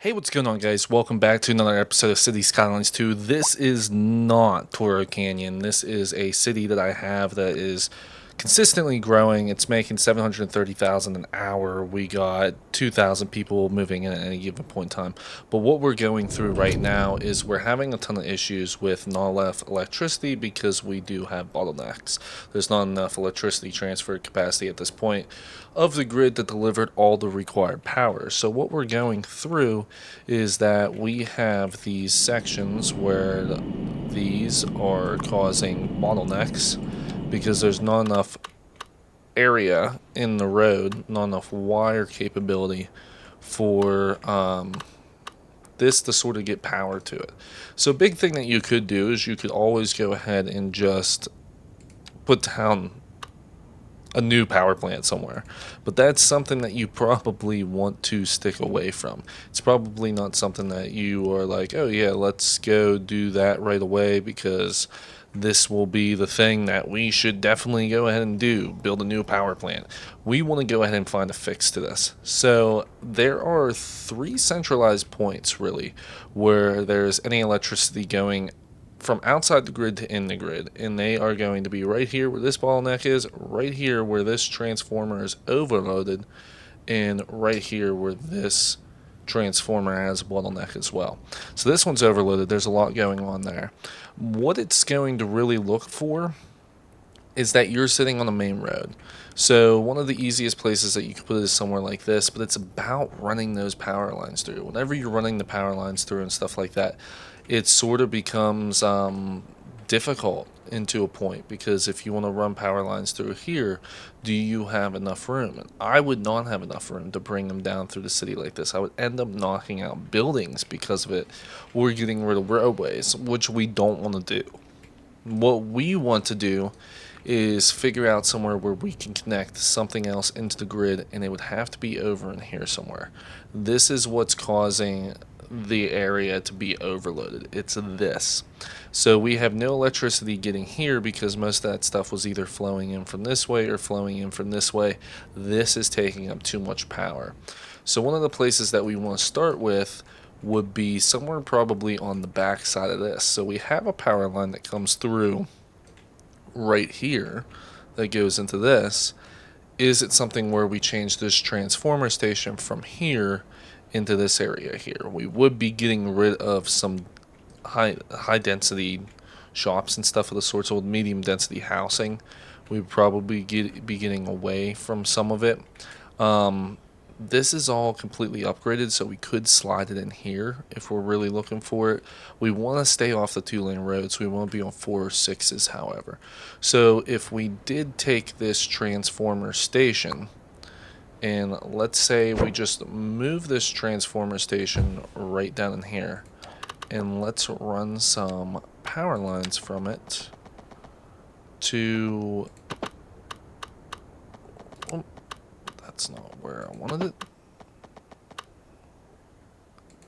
Hey, what's going on, guys? Welcome back to another episode of City Skylines 2. This is not Toro Canyon. This is a city that I have that is consistently growing. It's making 730,000 an hour. We got 2,000 people moving in at any given point in time. But what we're going through right now is we're having a ton of issues with not enough electricity because we do have bottlenecks. There's not enough electricity transfer capacity at this point of the grid that delivered all the required power. So what we're going through is that we have these sections where these are causing bottlenecks because there's not enough area in the road, not enough wire capability for this to sort of get power to it. So a big thing that you could do is you could always go ahead and just put down a new power plant somewhere, but that's something that you probably want to stick away from. It's probably not something that you are like, oh yeah, let's go do that right away because this will be the thing that we should definitely go ahead and do, build a new power plant. We want to go ahead and find a fix to this. So there are three centralized points really where there's any electricity going from outside the grid to in the grid, and they are going to be right here where this bottleneck is, right here where this transformer is overloaded, and right here where this transformer has a bottleneck as well. So this one's overloaded. There's a lot going on there. What it's going to really look for is that you're sitting on the main road. So one of the easiest places that you can put it is somewhere like this, but it's about running those power lines through. Whenever you're running the power lines through and stuff like that, it sort of becomes difficult into a point, because if you want to run power lines through here, do you have enough room? And I would not have enough room to bring them down through the city like this. I would end up knocking out buildings because of it, or getting rid of roadways, which we don't want to do. What we want to do is figure out somewhere where we can connect something else into the grid, and it would have to be over in here somewhere. This is what's causing the area to be overloaded. It's this. So we have no electricity getting here because most of that stuff was either flowing in from this way or flowing in from this way. This is taking up too much power. So one of the places that we want to start with would be somewhere probably on the back side of this. So we have a power line that comes through right here that goes into this. Is it something where we change this transformer station from here into this area here? We would be getting rid of some high density shops and stuff of the sort. So with medium density housing, we would probably be getting away from some of it. This is all completely upgraded, so we could slide it in here if we're really looking for it. We want to stay off the 2-lane roads. We won't be on 4 or 6s, however. So if we did take this transformer station, and let's say we just move this transformer station right down in here, and let's run some power lines from it to... Oh, that's not where I wanted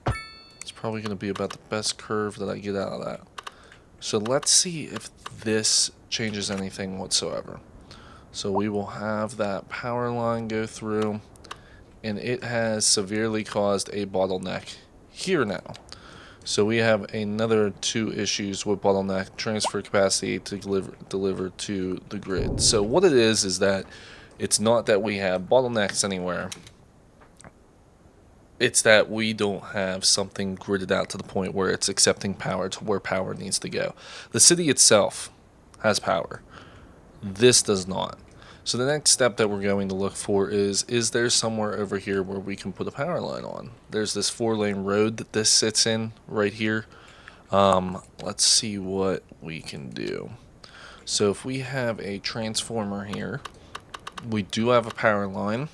it. It's probably going to be about the best curve that I get out of that. So let's see if this changes anything whatsoever. So we will have that power line go through, and it has severely caused a bottleneck here now. So we have another 2 issues with bottleneck: transfer capacity to deliver to the grid. So what it is that it's not that we have bottlenecks anywhere. It's that we don't have something gridded out to the point where it's accepting power to where power needs to go. The city itself has power. This does not. So the next step that we're going to look for is there somewhere over here where we can put a power line on? There's this 4-lane road that this sits in right here. Let's see what we can do. So if we have a transformer here, we do have a power line,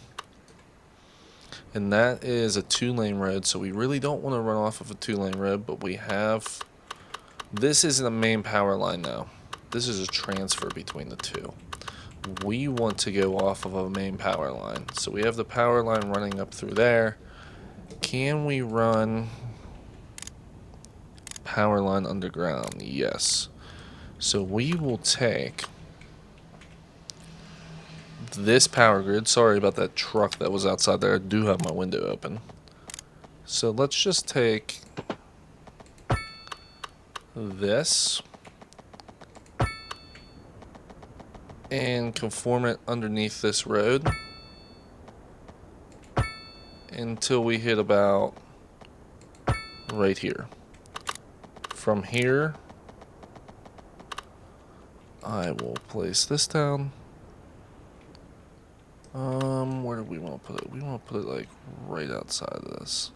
and that is a 2-lane road, so we really don't want to run off of a 2-lane road, but we have... This isn't a main power line though. This is a transfer between the two. We want to go off of a main power line. So we have the power line running up through there. Can we run power line underground? Yes. So we will take this power grid. Sorry about that truck that was outside there. I do have my window open. So let's just take this and conform it underneath this road until we hit about right here. From here, I will place this down. Where do we want to put it? We want to put it like right outside of this.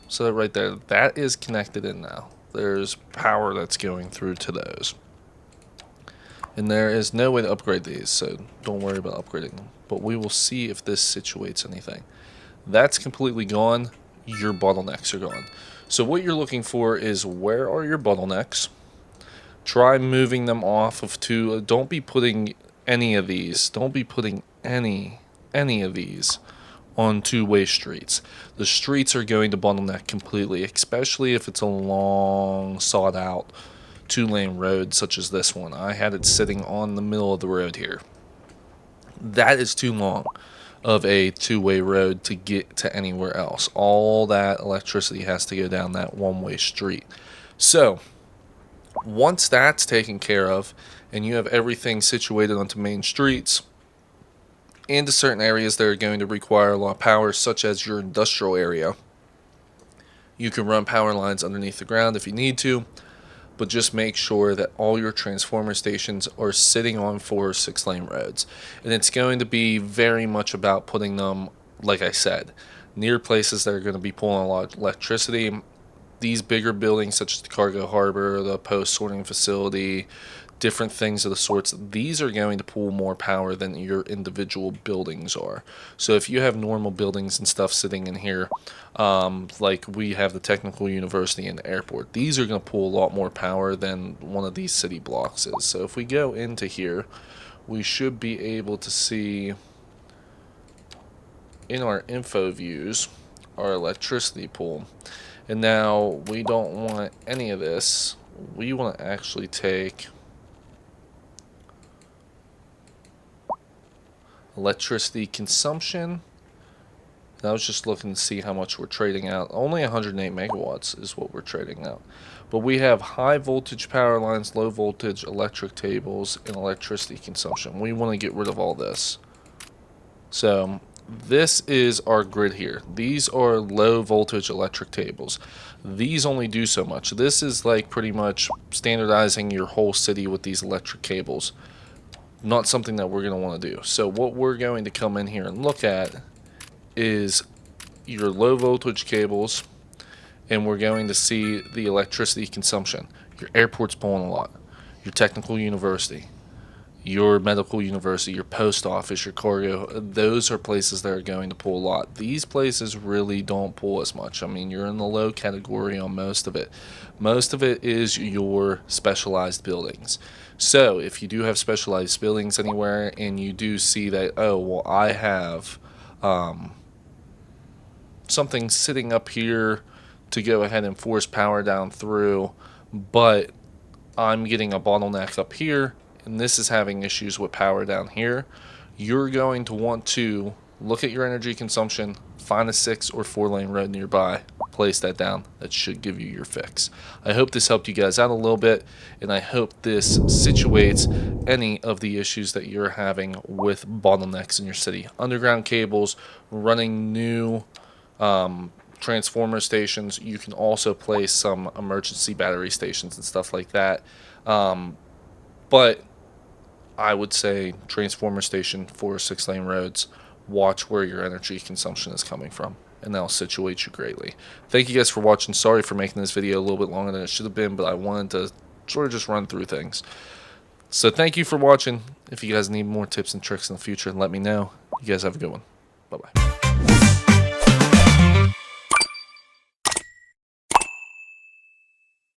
So right there, that is connected in now. There's power that's going through to those. And there is no way to upgrade these, so don't worry about upgrading them. But we will see if this situates anything. That's completely gone. Your bottlenecks are gone. So what you're looking for is, where are your bottlenecks? Try moving them off of two. Don't be putting any of these. Don't be putting any of these on two-way streets. The streets are going to bottleneck completely, especially if it's a long, sought-out two-lane road such as this one. I had it sitting on the middle of the road here. That is too long of a two-way road to get to anywhere else. All that electricity has to go down that one-way street. So once that's taken care of and you have everything situated onto main streets into certain areas that are going to require a lot of power, such as your industrial area, you can run power lines underneath the ground if you need to, but just make sure that all your transformer stations are sitting on 4 or 6 lane roads. And it's going to be very much about putting them, like I said, near places that are going to be pulling a lot of electricity. These bigger buildings such as the cargo harbor, the post sorting facility, different things of the sorts, these are going to pull more power than your individual buildings are. So if you have normal buildings and stuff sitting in here, like we have the technical university and the airport, these are going to pull a lot more power than one of these city blocks is. So if we go into here, we should be able to see in our info views our electricity pool. And now we don't want any of this. We want to actually take electricity consumption. And I was just looking to see how much we're trading out. Only 108 megawatts is what we're trading out. But we have high voltage power lines, low voltage electric tables, and electricity consumption. We want to get rid of all this. So this is our grid here. These are low voltage electric tables. These only do so much. This is like pretty much standardizing your whole city with these electric cables. Not something that we're going to want to do. So what we're going to come in here and look at is your low voltage cables, and we're going to see the electricity consumption. Your airport's pulling a lot. Your technical university, your medical university, your post office, your cargo, those are places that are going to pull a lot. These places really don't pull as much. I mean, you're in the low category on most of it. Most of it is your specialized buildings. So if you do have specialized buildings anywhere and you do see that, oh, well, I have something sitting up here to go ahead and force power down through, but I'm getting a bottleneck up here, and this is having issues with power down here, you're going to want to look at your energy consumption, find a 6 or 4 lane road nearby, place that down. That should give you your fix. I hope this helped you guys out a little bit, and I hope this situates any of the issues that you're having with bottlenecks in your city. Underground cables, running new transformer stations. You can also place some emergency battery stations and stuff like that. But I would say transformer station, 4 or 6 lane roads. Watch where your energy consumption is coming from, and that'll situate you greatly. Thank you guys for watching. Sorry for making this video a little bit longer than it should have been, but I wanted to sort of just run through things. So thank you for watching. If you guys need more tips and tricks in the future, let me know. You guys have a good one. Bye-bye.